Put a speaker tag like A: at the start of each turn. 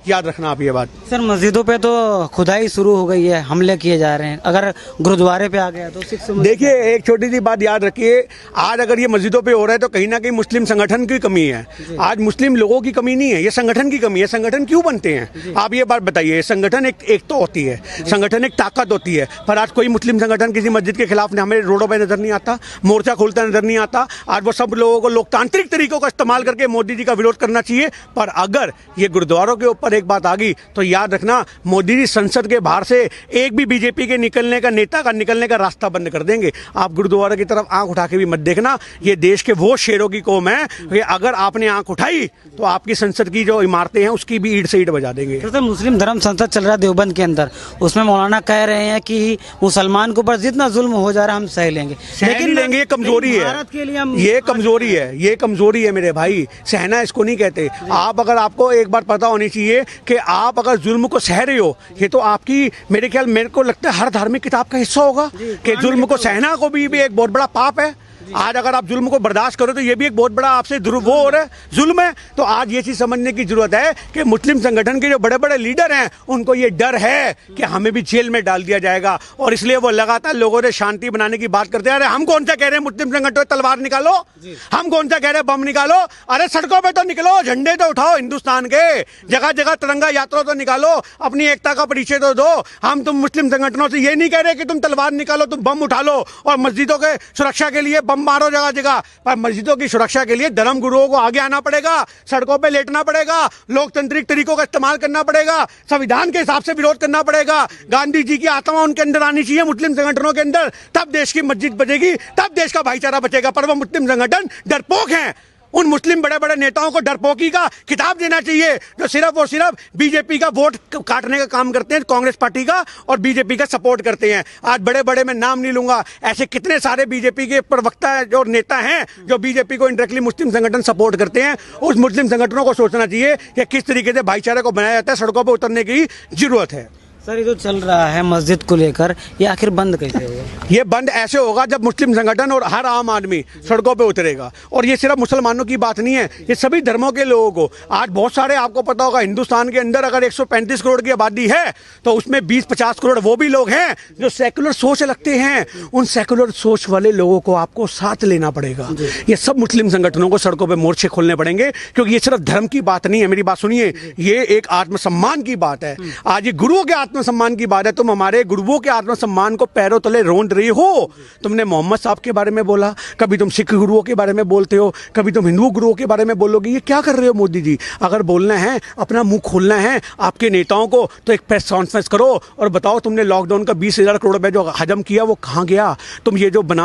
A: याद रखना आप ये बात।
B: सर मस्जिदों पे तो खुदाई शुरू हो गई है, हमले किए जा रहे हैं, अगर गुरुद्वारे पे आ गया तो सिख समुदाय।
A: देखिए एक छोटी सी बात याद रखिए, आज अगर ये मस्जिदों पे हो रहा है तो कहीं ना कहीं मुस्लिम संगठन की कमी है। आज मुस्लिम लोगों की कमी नहीं है, ये संगठन की कमी है। संगठन क्यों बनते हैं आप ये बात बताइए। संगठन एक तो होती है, संगठन एक ताकत होती है, पर आज कोई मुस्लिम संगठन किसी मस्जिद के खिलाफ हमें रोडों पर नजर नहीं आता, मोर्चा खोलता नजर नहीं आता। आज वो सब लोगों को लोकतांत्रिक तरीकों का इस्तेमाल करके मोदी जी का विरोध करना चाहिए। पर अगर ये गुरुद्वारों के ऊपर एक बात आ गई तो याद रखना, मोदी जी संसद के बाहर से एक भी बीजेपी के निकलने का नेता का निकलने का रास्ता बंद कर देंगे। आप गुरुद्वारा की तरफ आंख उठा के भी मत देखना, ये देश के वो शेरों की कौम है कि अगर आपने आंख उठाई तो आपकी संसद की जो इमारतें हैं उसकी भी ईंट से ईंट बजा देंगे।
B: तो मुस्लिम धर्म संसद चल रहा है देवबंद के अंदर, उसमें मौलाना कह रहे हैं कि मुसलमान के ऊपर जितना जुल्म हो जा रहा है हम सह लेंगे,
A: लेकिन लेंगे, ये कमजोरी है,
B: भारत के लिए हम
A: ये कमजोरी है, ये कमजोरी है मेरे भाई। सहना इसको नहीं कहते। आप अगर आपको एक बार पता होनी चाहिए कि आप अगर जुल्म को सह रहे हो, ये तो आपकी मेरे ख्याल मेरे को लगता है हर धार्मिक किताब का हिस्सा होगा कि जुल्म को सहना को भी एक बहुत बड़ा पाप है। आज अगर आप जुल्म को बर्दाश्त करो तो ये भी एक बहुत बड़ा आपसे वो हो रहा है, जुल्म है। तो आज ये चीज समझने की जरूरत है कि मुस्लिम संगठन के जो बड़े बड़े लीडर हैं उनको ये डर है कि हमें भी जेल में डाल दिया जाएगा, और इसलिए वो लगातार लोगों से शांति बनाने की बात करते हैं। अरे हम कौन सा कह रहे हैं मुस्लिम संगठन तलवार निकालो, हम कौन सा कह रहे हैं बम निकालो। अरे सड़कों पर तो निकलो, झंडे तो उठाओ हिंदुस्तान के, जगह जगह तिरंगा यात्रा तो निकालो, अपनी एकता का परिचय तो दो। हम तुम मुस्लिम संगठनों से ये नहीं कह रहे कि तुम तलवार निकालो, तुम बम उठा लो और मस्जिदों के सुरक्षा के लिए बम मारो जगह जगह, पर मस्जिदों की सुरक्षा के लिए धर्म गुरुओं को आगे आना पड़ेगा, सड़कों पे लेटना पड़ेगा, लोकतांत्रिक तरीकों का इस्तेमाल करना पड़ेगा, संविधान के हिसाब से विरोध करना पड़ेगा। गांधी जी की आत्मा उनके अंदर आनी चाहिए, मुस्लिम संगठनों के अंदर, तब देश की मस्जिद बचेगी, तब देश का भाईचारा बचेगा। पर वो मुस्लिम संगठन डरपोक हैं। उन मुस्लिम बड़े बड़े नेताओं को डरपोकी का खिताब देना चाहिए जो सिर्फ और सिर्फ बीजेपी का वोट काटने का काम करते हैं, कांग्रेस पार्टी का, और बीजेपी का सपोर्ट करते हैं। आज बड़े बड़े मैं नाम नहीं लूंगा, ऐसे कितने सारे बीजेपी के प्रवक्ता जो नेता हैं जो बीजेपी को इंडायरेक्टली मुस्लिम संगठन सपोर्ट करते हैं। उस मुस्लिम संगठनों को सोचना चाहिए कि किस तरीके से भाईचारे को बनाया जाता है, सड़कों पर उतरने की जरूरत है।
B: सर ये जो चल रहा है मस्जिद को लेकर, ये आखिर बंद कैसे होगा?
A: ये बंद ऐसे होगा जब मुस्लिम संगठन और हर आम आदमी सड़कों पे उतरेगा। और ये सिर्फ मुसलमानों की बात नहीं है, ये सभी धर्मों के लोगों को। आज बहुत सारे, आपको पता होगा, हिंदुस्तान के अंदर अगर 135 करोड़ की आबादी है तो उसमें 20-50 करोड़ वो भी लोग हैं जो सेकुलर सोच रखते हैं। उन सेकुलर सोच वाले लोगों को आपको साथ लेना पड़ेगा। ये सब मुस्लिम संगठनों को सड़कों पर मोर्चे खोलने पड़ेंगे, क्योंकि ये सिर्फ धर्म की बात नहीं है। मेरी बात सुनिए, ये एक आत्मसम्मान की बात है। आज ये गुरुओं के आत्मसम्मान की बात है। तुम हमारे गुरुओं के आत्मसम्मान को पैरों तले रोंद रही हो। तुमने मोहम्मद साहब के बारे में बोला, कभी तुम सिख गुरुओं के बारे में बोलते हो, कभी तुम हिंदू गुरुओं के बारे में बोलोगे। ये क्या कर रहे हो मोदी जी? अगर बोलना है, अपना मुंह खोलना है आपके नेताओं को, तो एक प्रेस कॉन्फ्रेंस करो और बताओ तुमने लॉकडाउन का 20,000 करोड़ रुपए जो हजम किया वो कहां गया। तुम ये जो बना